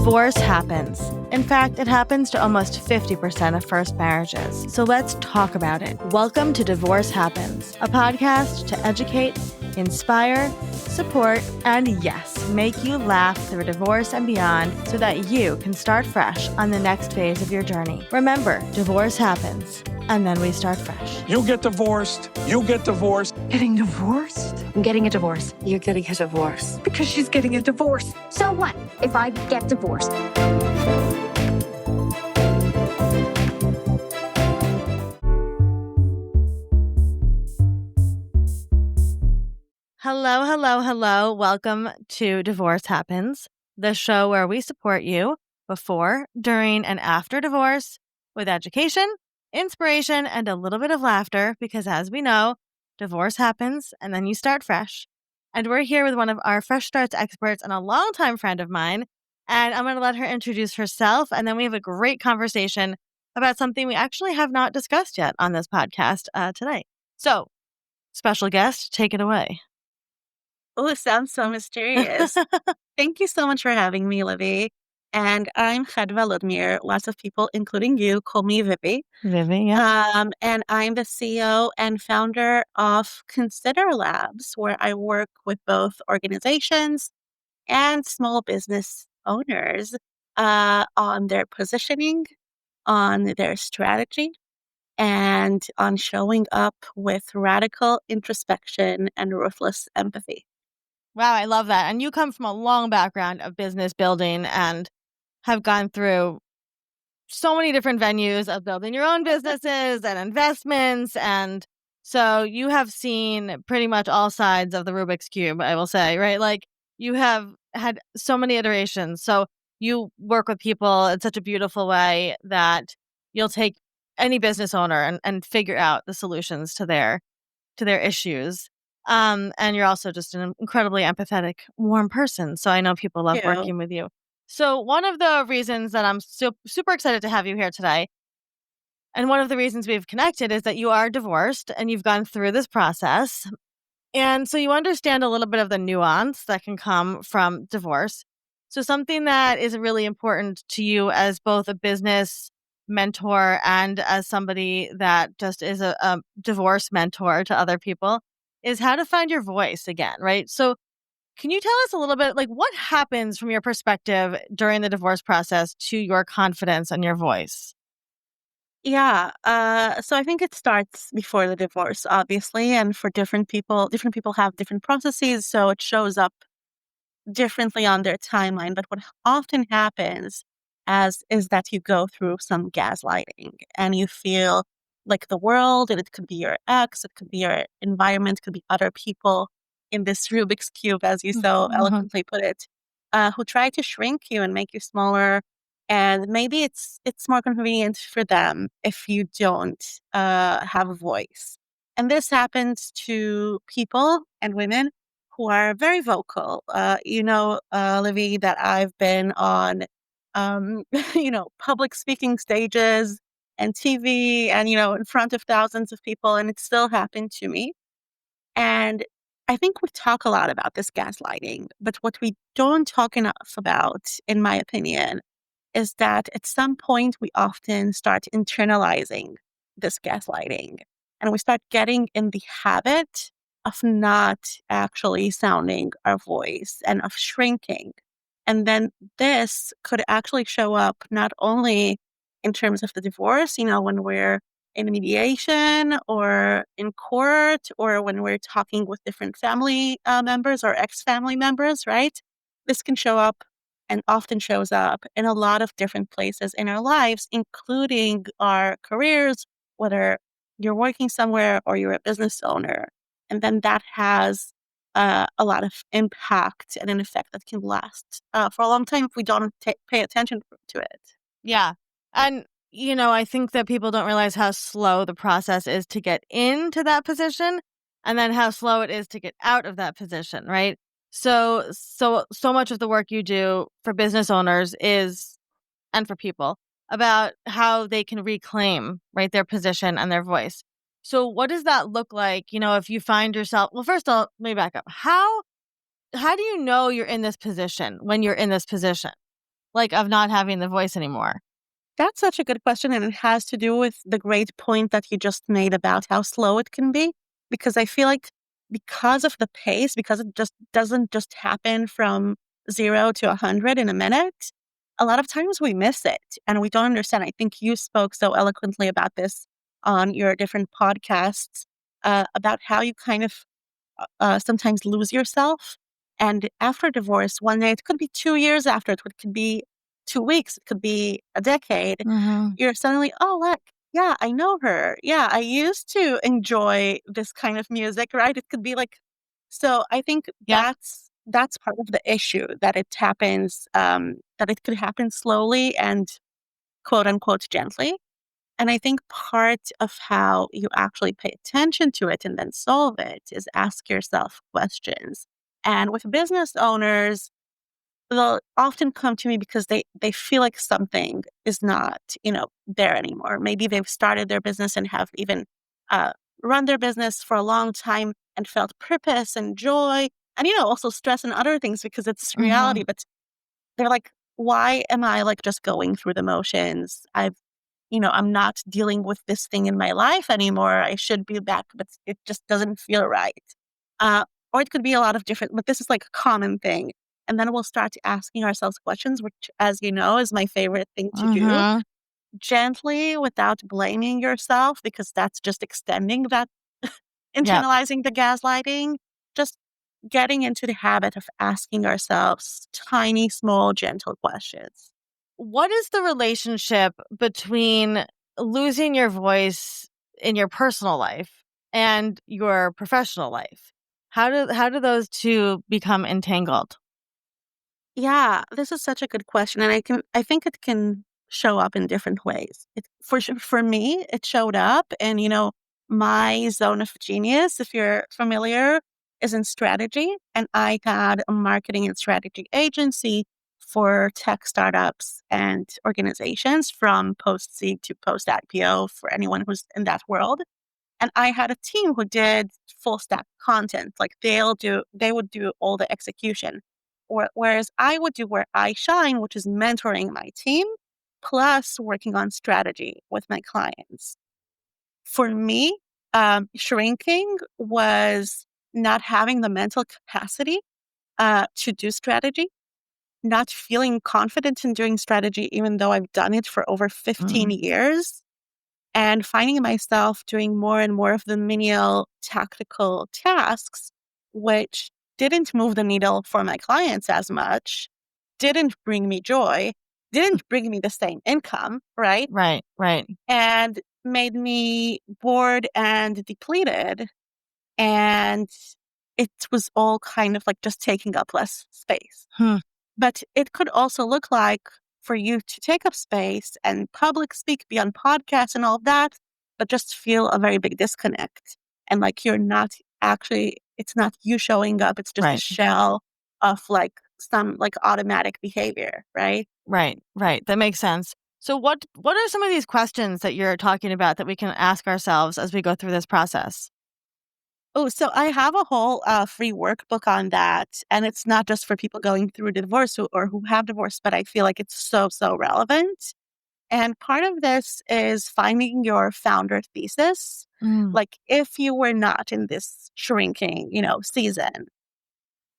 Divorce happens. In fact, it happens to almost 50% of first marriages. So let's talk about it. Welcome to Divorce Happens, a podcast to educate, inspire, support, and yes, make you laugh through divorce and beyond so that you can start fresh on the next phase of your journey. Remember, divorce happens, and then we start fresh. You get divorced. You get divorced. Getting divorced? I'm getting a divorce. You're getting a divorce. Because she's getting a divorce. So what if I get divorced? Hello, hello, hello. Welcome to Divorce Happens, the show where we support you before, during, and after divorce with education, inspiration, and a little bit of laughter because, as we know, divorce happens and then you start fresh. And we're here with one of our Fresh Starts experts and a longtime friend of mine. And I'm going to let her introduce herself. And then we have a great conversation about something we actually have not discussed yet on this podcast today. So, special guest, take it away. Oh, it sounds so mysterious. Thank you so much for having me, Livy. And I'm Chedva Ludmir. Lots of people, including you, call me Vivi. Vivi, yeah. And I'm the CEO and founder of Consider Labs, where I work with both organizations and small business owners on their positioning, on their strategy, and on showing up with radical introspection and ruthless empathy. Wow, I love that. And you come from a long background of business building and have gone through so many different venues of building your own businesses and investments. And so you have seen pretty much all sides of the Rubik's Cube, I will say, right? Like you have had so many iterations. So you work with people in such a beautiful way that you'll take any business owner and figure out the solutions to their issues. And you're also just an incredibly empathetic, warm person. So I know people love working with you. So one of the reasons that I'm super excited to have you here today, and one of the reasons we've connected is that you are divorced and you've gone through this process. And so you understand a little bit of the nuance that can come from divorce. So something that is really important to you as both a business mentor and as somebody that just is a divorce mentor to other people is how to find your voice again, right? So can you tell us a little bit, like what happens from your perspective during the divorce process to your confidence and your voice? Yeah. So I think it starts before the divorce, obviously. And for different people have different processes. So it shows up differently on their timeline. But what often happens is that you go through some gaslighting and you feel like the world, and it could be your ex, it could be your environment, it could be other people in this Rubik's Cube, as you so eloquently put it, who try to shrink you and make you smaller. And maybe it's more convenient for them if you don't have a voice. And this happens to people and women who are very vocal. Livy, that I've been on, public speaking stages and TV and, in front of thousands of people, and it still happened to me. And I think we talk a lot about this gaslighting, but what we don't talk enough about, in my opinion, is that at some point we often start internalizing this gaslighting and we start getting in the habit of not actually sounding our voice and of shrinking. And then this could actually show up not only in terms of the divorce, when we're in mediation or in court or when we're talking with different family members or ex-family members, right? This can show up and often shows up in a lot of different places in our lives, including our careers, whether you're working somewhere or you're a business owner. And then that has a lot of impact and an effect that can last for a long time if we don't pay attention to it. Yeah. And, I think that people don't realize how slow the process is to get into that position and then how slow it is to get out of that position, right? So much of the work you do for business owners is, and for people, about how they can reclaim, right, their position and their voice. So what does that look like, if you find yourself, well, first of all, let me back up. How do you know you're in this position when you're in this position? of not having the voice anymore? That's such a good question, and it has to do with the great point that you just made about how slow it can be. Because I feel like because of the pace, because it just doesn't just happen from 0 to 100 in a minute, a lot of times we miss it and we don't understand. I think you spoke so eloquently about this on your different podcasts about how you kind of sometimes lose yourself. And after divorce, one day, it could be 2 years after, it could be 2 weeks, it could be a decade. Mhm. You're suddenly, oh, look, yeah, I know her. Yeah, I used to enjoy this kind of music, right? It could be like, so I think Yep. that's part of the issue that it happens, that it could happen slowly and quote unquote gently. And I think part of how you actually pay attention to it and then solve it is ask yourself questions. And with business owners, they'll often come to me because they feel like something is not, there anymore. Maybe they've started their business and have even uh, run their business for a long time and felt purpose and joy and, also stress and other things because it's reality. Mhm. But they're like, why am I like just going through the motions? I'm not dealing with this thing in my life anymore. I should be back, but it just doesn't feel right. Uh, or it could be a lot of different, but this is like a common thing. And then we'll start asking ourselves questions, which, as you know, is my favorite thing to do, Mhm. gently without blaming yourself, because that's just extending that, Yep. internalizing the gaslighting, just getting into the habit of asking ourselves tiny, small, gentle questions. What is the relationship between losing your voice in your personal life and your professional life? How do those two become entangled? Yeah, this is such a good question, and I think it can show up in different ways. For me, it showed up, and my zone of genius, if you're familiar, is in strategy, and I had a marketing and strategy agency for tech startups and organizations from post seed to post IPO for anyone who's in that world. And I had a team who did full stack content. Like they would do all the execution. Whereas I would do where I shine, which is mentoring my team, plus working on strategy with my clients. For me, shrinking was not having the mental capacity to do strategy, not feeling confident in doing strategy, even though I've done it for over 15 Mm. years and finding myself doing more and more of the menial tactical tasks, which didn't move the needle for my clients as much, didn't bring me joy, didn't bring me the same income, right? Right, right. And made me bored and depleted. And it was all kind of like just taking up less space. Hmm. But it could also look like for you to take up space and public speak, be on podcasts and all of that, but just feel a very big disconnect. And like you're not actually, it's not you showing up, it's just a Right, shell of like some like automatic behavior, right? right, right. That makes sense. So what are some of these questions that you're talking about that we can ask ourselves as we go through this process? Oh, so I have a whole free workbook on that. And it's not just for people going through divorce or who have divorce, but I feel like it's so, so relevant. And part of this is finding your founder thesis. Mm. Like, if you were not in this shrinking, season,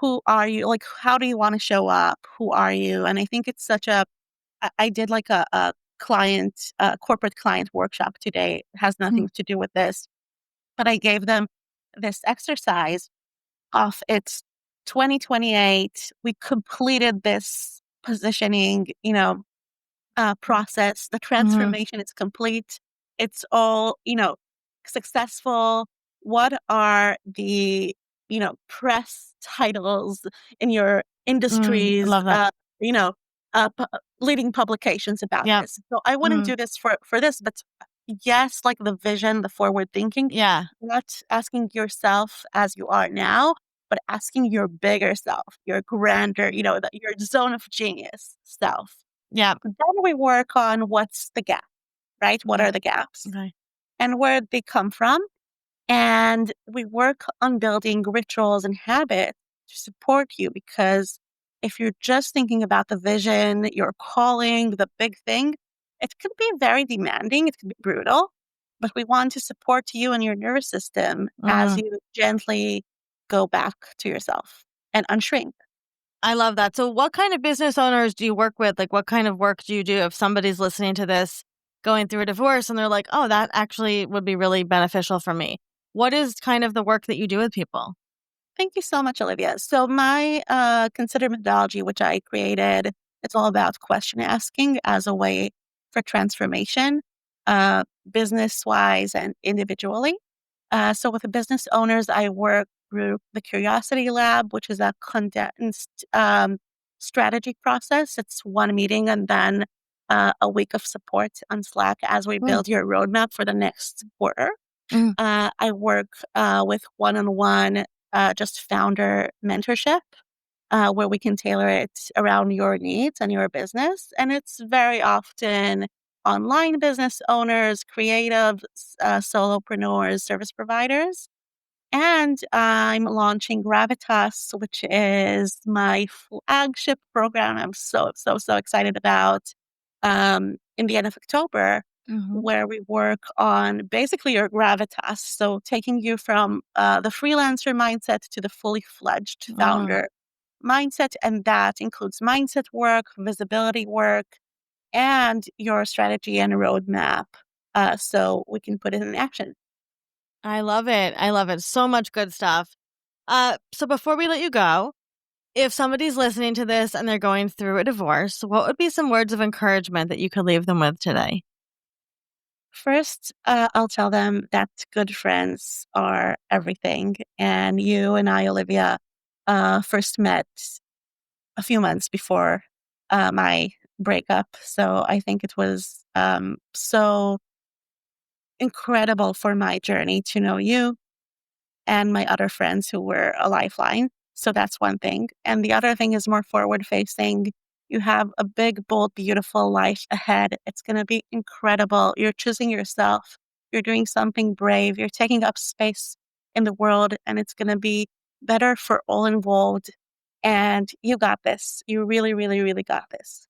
who are you? Like, how do you want to show up? Who are you? And I think it's such I did like a corporate client workshop today. It has Mm. nothing to do with this, but I gave them this exercise of it's 2028. We completed this positioning, process. The Mhm. transformation is complete. It's all, successful. What are the, press titles in your I industries, love that. you know, leading publications about Yep. this? So I wouldn't Mm. do this for this, but yes, like the vision, the forward thinking, Yeah. not asking yourself as you are now, but asking your bigger self, your grander, your zone of genius self. Yep. Then we work on what's the gap, right? What are Mhm. the gaps Okay. and where they come from? And we work on building rituals and habits to support you because If you're just thinking about the vision, your calling, the big thing, it can be very demanding. It can be brutal, but we want to support you and your nervous system as Mm, you gently go back to yourself and unshrink. I love that. So, what kind of business owners do you work with? Like, what kind of work do you do if somebody's listening to this going through a divorce and they're like, oh, that actually would be really beneficial for me? What is kind of the work that you do with people? Thank you so much, Olivia. So my consider methodology, which I created, it's all about question asking as a way for transformation, business-wise and individually. So with the business owners, I work through the Curiosity Lab, which is a condensed strategy process. It's one meeting and then a week of support on Slack as we Mm, build your roadmap for the next quarter. mm, I work with one-on-one, just founder mentorship, where we can tailor it around your needs and your business. And it's very often online business owners, creatives, solopreneurs, service providers. And I'm launching Gravitas, which is my flagship program I'm so excited about in the end of October, mhm, where we work on basically your gravitas. So taking you from the freelancer mindset to the fully fledged mm. founder mindset. And that includes mindset work, visibility work, and your strategy and roadmap. So we can put it in action. I love it. I love it. So much good stuff. So before we let you go, if somebody's listening to this and they're going through a divorce, what would be some words of encouragement that you could leave them with today? First, I'll tell them that good friends are everything. And you and I, Olivia, first met a few months before my breakup. So I think it was so incredible for my journey to know you and my other friends who were a lifeline. So that's one thing. And the other thing is more forward facing. You have a big, bold, beautiful life ahead. It's going to be incredible. You're choosing yourself. You're doing something brave. You're taking up space in the world, and it's going to be better for all involved. And you got this. You really, really, really got this.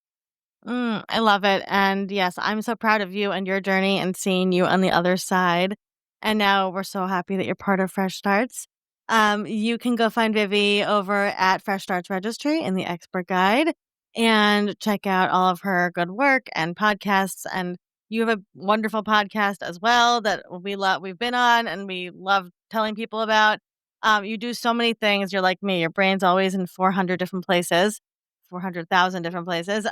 I love it. And yes, I'm so proud of you and your journey and seeing you on the other side. And now we're so happy that you're part of Fresh Starts. You can go find Vivi over at Fresh Starts Registry in the Expert Guide and check out all of her good work and podcasts. And you have a wonderful podcast as well that we love. We've been on and we love telling people about. You do so many things. You're like me. Your brain's always in 400 different places, 400,000 different places.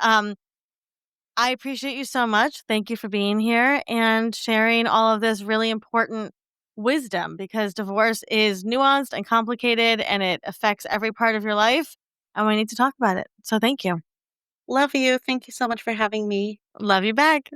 I appreciate you so much. Thank you for being here and sharing all of this really important wisdom because divorce is nuanced and complicated and it affects every part of your life. And we need to talk about it. So thank you. Love you. Thank you so much for having me. Love you back.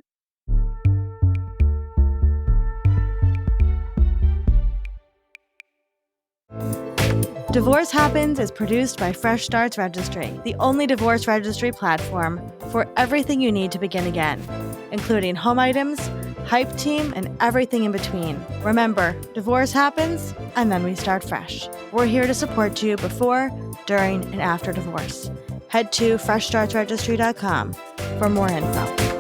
Divorce Happens is produced by Fresh Starts Registry, the only divorce registry platform for everything you need to begin again, including home items, hype team, and everything in between. Remember, divorce happens, and then we start fresh. We're here to support you before, during, and after divorce. Head to freshstartsregistry.com for more info.